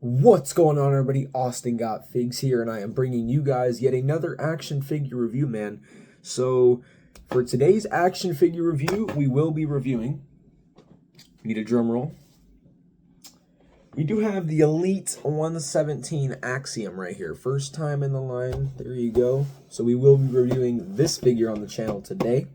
What's going on, everybody? Austin Got Figs here, and I am bringing you guys yet another action figure review, man. So, for today's action figure review, we will be reviewing, need a drum roll, we do have the Elite 117 Axiom right here. First time in the line, there you go. So we will be reviewing this figure on the channel today.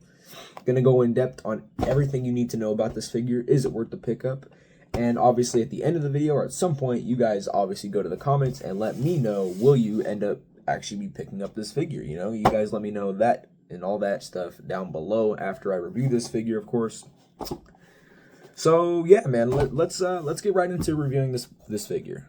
Gonna go in depth on everything you need to know about this figure. Is it worth the pickup? And obviously at the end of the video, or at some point, you guys obviously go to the comments and let me know, will you end up actually be picking up this figure? You know, you guys let me know that and all that stuff down below after I review this figure, of course. So yeah, man, let's get right into reviewing this figure.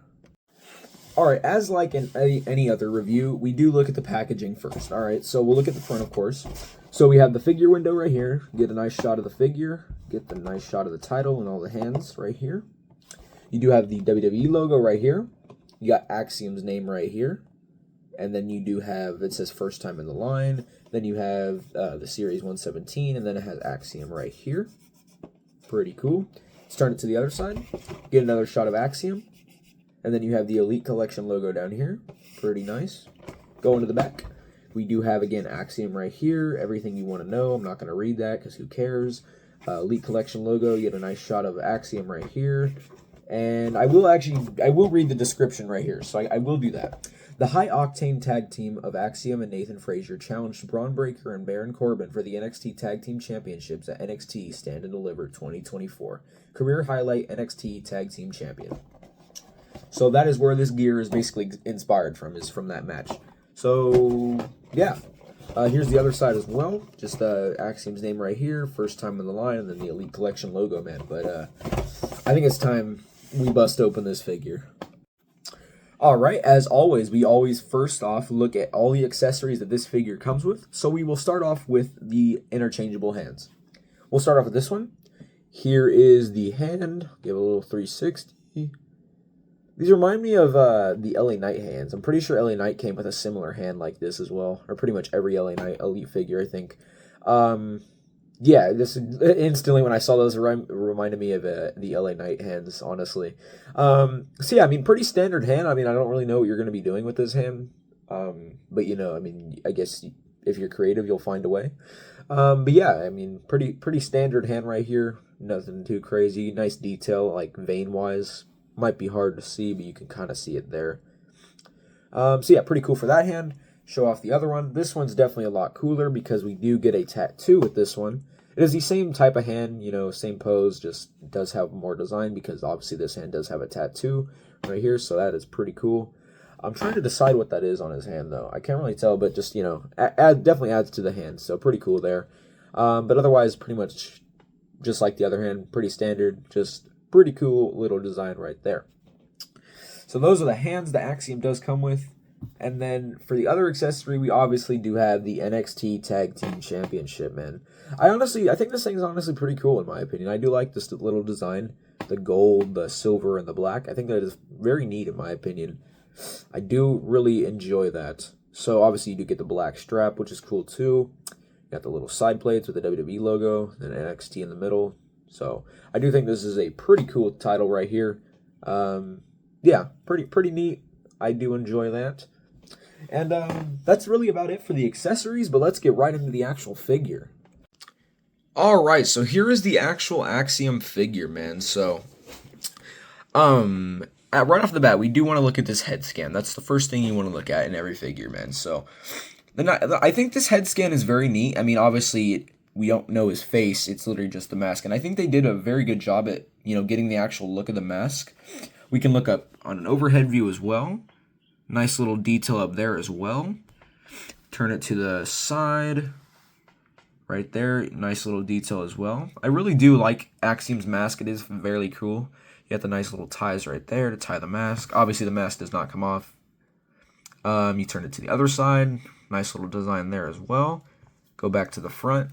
Alright, as like in any other review, we do look at the packaging first. Alright, so we'll look at the front, of course. So we have the figure window right here. Get a nice shot of the figure. Get the nice shot of the title and all the hands right here. You do have the WWE logo right here. You got Axiom's name right here. And then you do have, it says first time in the line. Then you have the Series 117, and then it has Axiom right here. Pretty cool. Let's turn it to the other side. Get another shot of Axiom. And then you have the Elite Collection logo down here. Pretty nice. Go into the back. We do have, again, Axiom right here. Everything you want to know. I'm not going to read that because who cares. Elite Collection logo. You get a nice shot of Axiom right here. And I will read the description right here. So I will do that. The high-octane tag team of Axiom and Nathan Frazier challenged Braun Breaker and Baron Corbin for the NXT Tag Team Championships at NXT Stand and Deliver 2024. Career highlight NXT Tag Team Champion. So that is where this gear is basically inspired from, is from that match. So, yeah. Here's the other side as well. Just Axiom's name right here. First time in the line, and then the Elite Collection logo, man. But I think it's time we bust open this figure. Alright, as always, we always first off look at all the accessories that this figure comes with. So we will start off with the interchangeable hands. We'll start off with this one. Here is the hand. Give it a little 360. These remind me of the LA Knight hands. I'm pretty sure LA Knight came with a similar hand like this as well. Or pretty much every LA Knight Elite figure, I think. Yeah, this instantly when I saw those reminded me of the LA Knight hands, honestly. So yeah, I mean, pretty standard hand. I mean, I don't really know what you're going to be doing with this hand. But you know, I mean, I guess if you're creative, you'll find a way. But yeah, I mean, pretty standard hand right here. Nothing too crazy. Nice detail, like vein-wise. Might be hard to see, but you can kind of see it there. So yeah, pretty cool for that hand. Show off the other one. This one's definitely a lot cooler because we do get a tattoo with this one. It is the same type of hand, you know, same pose, just does have more design because obviously this hand does have a tattoo right here, so that is pretty cool. I'm trying to decide what that is on his hand, though. I can't really tell, but just, you know, definitely adds to the hand, so pretty cool there. But otherwise, pretty much just like the other hand, pretty standard, just pretty cool little design right there. So those are the hands the Axiom does come with. And then for the other accessory, we obviously do have the NXT Tag Team Championship, man. I think this thing is honestly pretty cool in my opinion. I do like this little design, the gold, the silver, and the black. I think that is very neat in my opinion. I do really enjoy that. So obviously you do get the black strap, which is cool too. You got the little side plates with the WWE logo, then NXT in the middle. So I do think this is a pretty cool title right here. Yeah, pretty neat. I do enjoy that. And that's really about it for the accessories, but let's get right into the actual figure. Alright, so here is the actual Axiom figure, man. So, right off the bat, we do want to look at this head scan. That's the first thing you want to look at in every figure, man. So, I think this head scan is very neat. I mean, obviously, we don't know his face. It's literally just the mask. And I think they did a very good job at, you know, getting the actual look of the mask. We can look up on an overhead view as well. Nice little detail up there as well. Turn it to the side. Right there. Nice little detail as well. I really do like Axiom's mask. It is very cool. You got the nice little ties right there to tie the mask. Obviously, the mask does not come off. You turn it to the other side. Nice little design there as well. Go back to the front.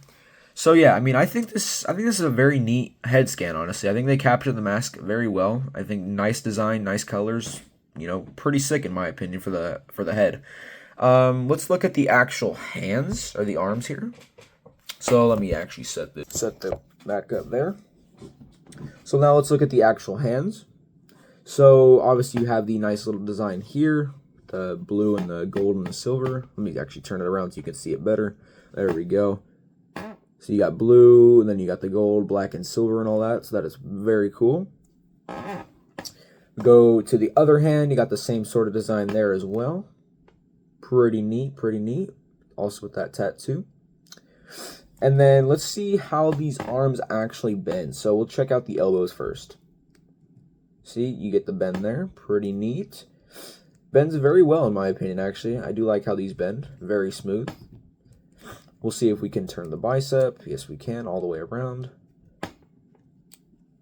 So yeah, I mean, I think this is a very neat head scan, honestly. I think they captured the mask very well. I think nice design, nice colors, you know, pretty sick in my opinion for the head. Let's look at the actual hands or the arms here. So let me actually set the back up there. So now let's look at the actual hands. So obviously you have the nice little design here, the blue and the gold and the silver. Let me actually turn it around so you can see it better. There we go. So you got blue, and then you got the gold, black, and silver and all that. So that is very cool. Go to the other hand, you got the same sort of design there as well. Pretty neat, pretty neat. Also with that tattoo. And then let's see how these arms actually bend. So we'll check out the elbows first. See, you get the bend there. Pretty neat. Bends very well in my opinion, actually. I do like how these bend. Very smooth. We'll see if we can turn the bicep. Yes, we can, all the way around.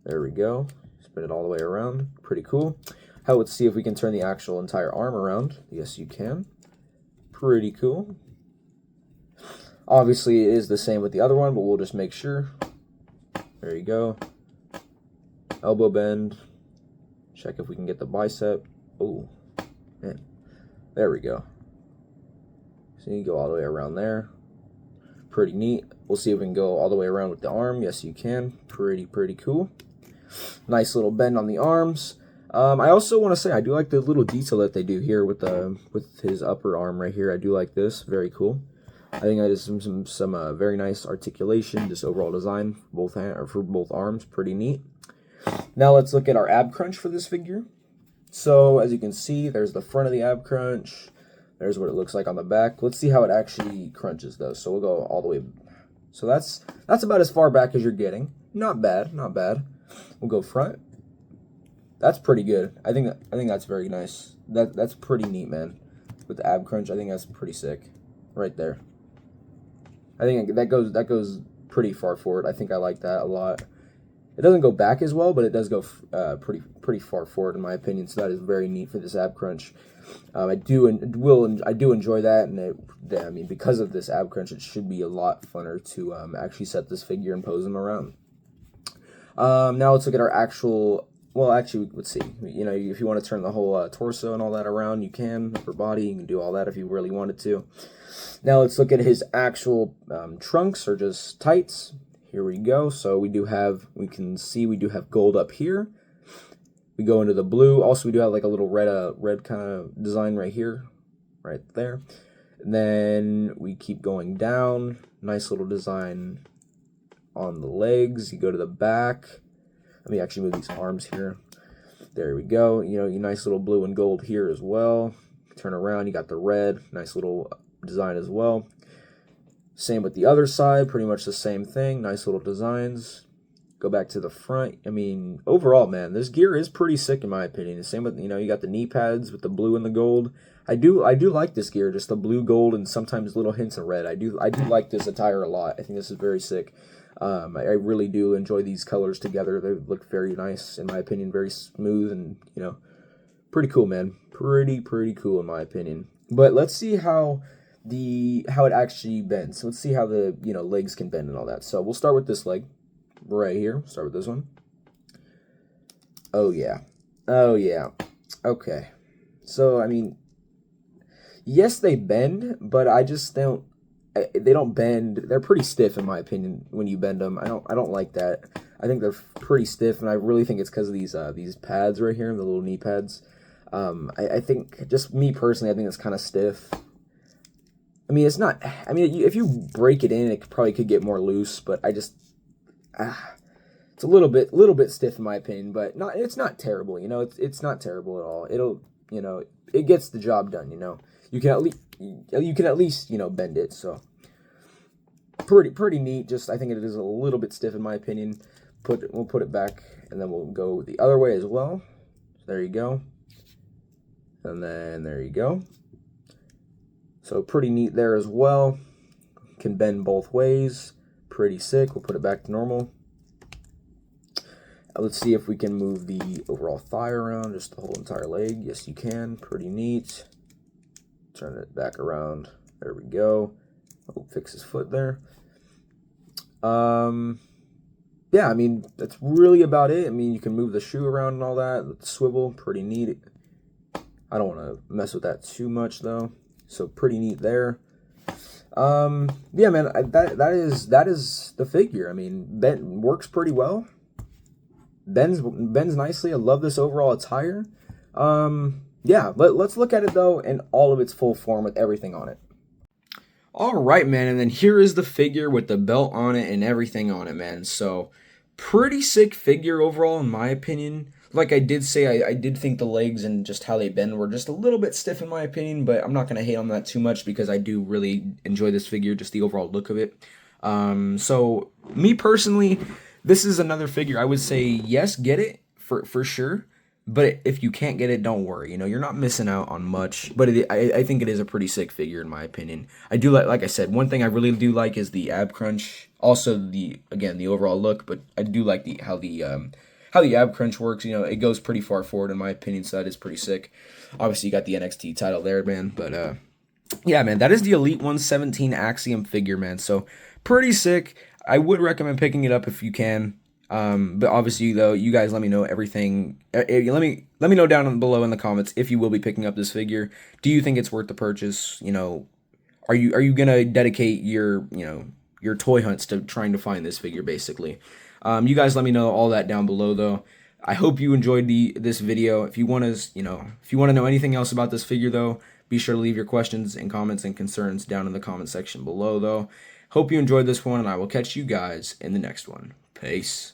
There we go. Spin it all the way around. Pretty cool. How, let's see if we can turn the actual entire arm around. Yes, you can. Pretty cool. Obviously, it is the same with the other one, but we'll just make sure. There you go. Elbow bend. Check if we can get the bicep. Oh, man. There we go. So you go all the way around there. Pretty neat. We'll see if we can go all the way around with the arm. Yes, you can. Pretty cool. Nice little bend on the arms. I also want to say I do like the little detail that they do here with his upper arm right here. I do like this. Very cool. I think that is some very nice articulation, just overall design for both arms. Pretty neat. Now let's look at our ab crunch for this figure. So as you can see, there's the front of the ab crunch. There's what it looks like on the back. Let's see how it actually crunches though. So we'll go all the way. So that's about as far back as you're getting. Not bad, not bad. We'll go front. That's pretty good. I think that's very nice. That's pretty neat, man. With the ab crunch, I think that's pretty sick. Right there. I think that goes pretty far forward. I think I like that a lot. It doesn't go back as well, but it does go pretty far forward in my opinion. So that is very neat for this ab crunch. I do enjoy that, and I mean because of this ab crunch, it should be a lot funner to actually set this figure and pose him around. Now let's look at our actual. Well, actually, let's see. You know, if you want to turn the whole torso and all that around, you can. Upper body, you can do all that if you really wanted to. Now let's look at his actual trunks or just tights. Here we go. So we do have gold up here. We go into the blue. Also, we do have like a little red kind of design right here, right there. And then we keep going down. Nice little design on the legs. You go to the back. Let me actually move these arms here. There we go. You know, nice little blue and gold here as well. Turn around, you got the red. Nice little design as well. Same with the other side, pretty much the same thing. Nice little designs. Go back to the front. I mean, overall, man, this gear is pretty sick in my opinion. The same with, you know, you got the knee pads with the blue and the gold. I do like this gear, just the blue, gold, and sometimes little hints of red. I do like this attire a lot. I think this is very sick. I really do enjoy these colors together. They look very nice, in my opinion, very smooth, and, you know, pretty cool, man. Pretty cool, in my opinion. But let's see how it actually bends. So let's see how the, you know, legs can bend and all that. So we'll start with this leg right here. Start with this one. Oh, yeah. Oh, yeah. Okay. So, I mean, yes, they bend, but I just don't. They don't bend. They're pretty stiff in my opinion when you bend them. I don't like that. I think they're pretty stiff, and I really think it's because of these pads right here, the little knee pads. I think, just me personally, I think it's kind of stiff. I mean, it's not. I mean, if you break it in, it probably could get more loose, but I just it's a little bit stiff in my opinion. But it's not terrible. You know, it's not terrible at all. It'll, you know, it gets the job done. You know, you can at least you know, bend it. So pretty neat. Just I think it is a little bit stiff in my opinion. We'll put it back, and then we'll go the other way as well. There you go. And then there you go. So pretty neat there as well. Can bend both ways. Pretty sick. We'll put it back to normal. Let's see if we can move the overall thigh around, just the whole entire leg. Yes, you can. Pretty neat. Turn it back around. There we go. Oh, fix his foot there. Yeah, I mean, that's really about it. I mean, you can move the shoe around and all that. The swivel, pretty neat. I don't want to mess with that too much, though. So pretty neat there. Yeah, man, that is the figure. I mean, works pretty well. bends nicely. I love this overall attire. Yeah, let's look at it though in all of its full form with everything on it. All right, man, and then here is the figure with the belt on it and everything on it, man. So, pretty sick figure overall, in my opinion. Like I did say, I did think the legs and just how they bend were just a little bit stiff, in my opinion, but I'm not going to hate on that too much because I do really enjoy this figure, just the overall look of it. So, me personally, this is another figure I would say, yes, get it for sure. But if you can't get it, don't worry. You know, you're not missing out on much. But I think it is a pretty sick figure in my opinion. I do like I said, one thing I really do like is the ab crunch. Also the overall look. But I do like how the ab crunch works. You know, it goes pretty far forward in my opinion. So that is pretty sick. Obviously, you got the NXT title there, man. But yeah, man, that is the Elite 117 Axiom figure, man. So pretty sick. I would recommend picking it up if you can. But obviously, though, you guys let me know everything. Let me know down below in the comments if you will be picking up this figure. Do you think it's worth the purchase? You know, are you gonna dedicate your your toy hunts to trying to find this figure, basically? You guys let me know all that down below, though. I hope you enjoyed this video. If you want to know anything else about this figure, though, be sure to leave your questions and comments and concerns down in the comment section below, though. Hope you enjoyed this one, and I will catch you guys in the next one. Peace.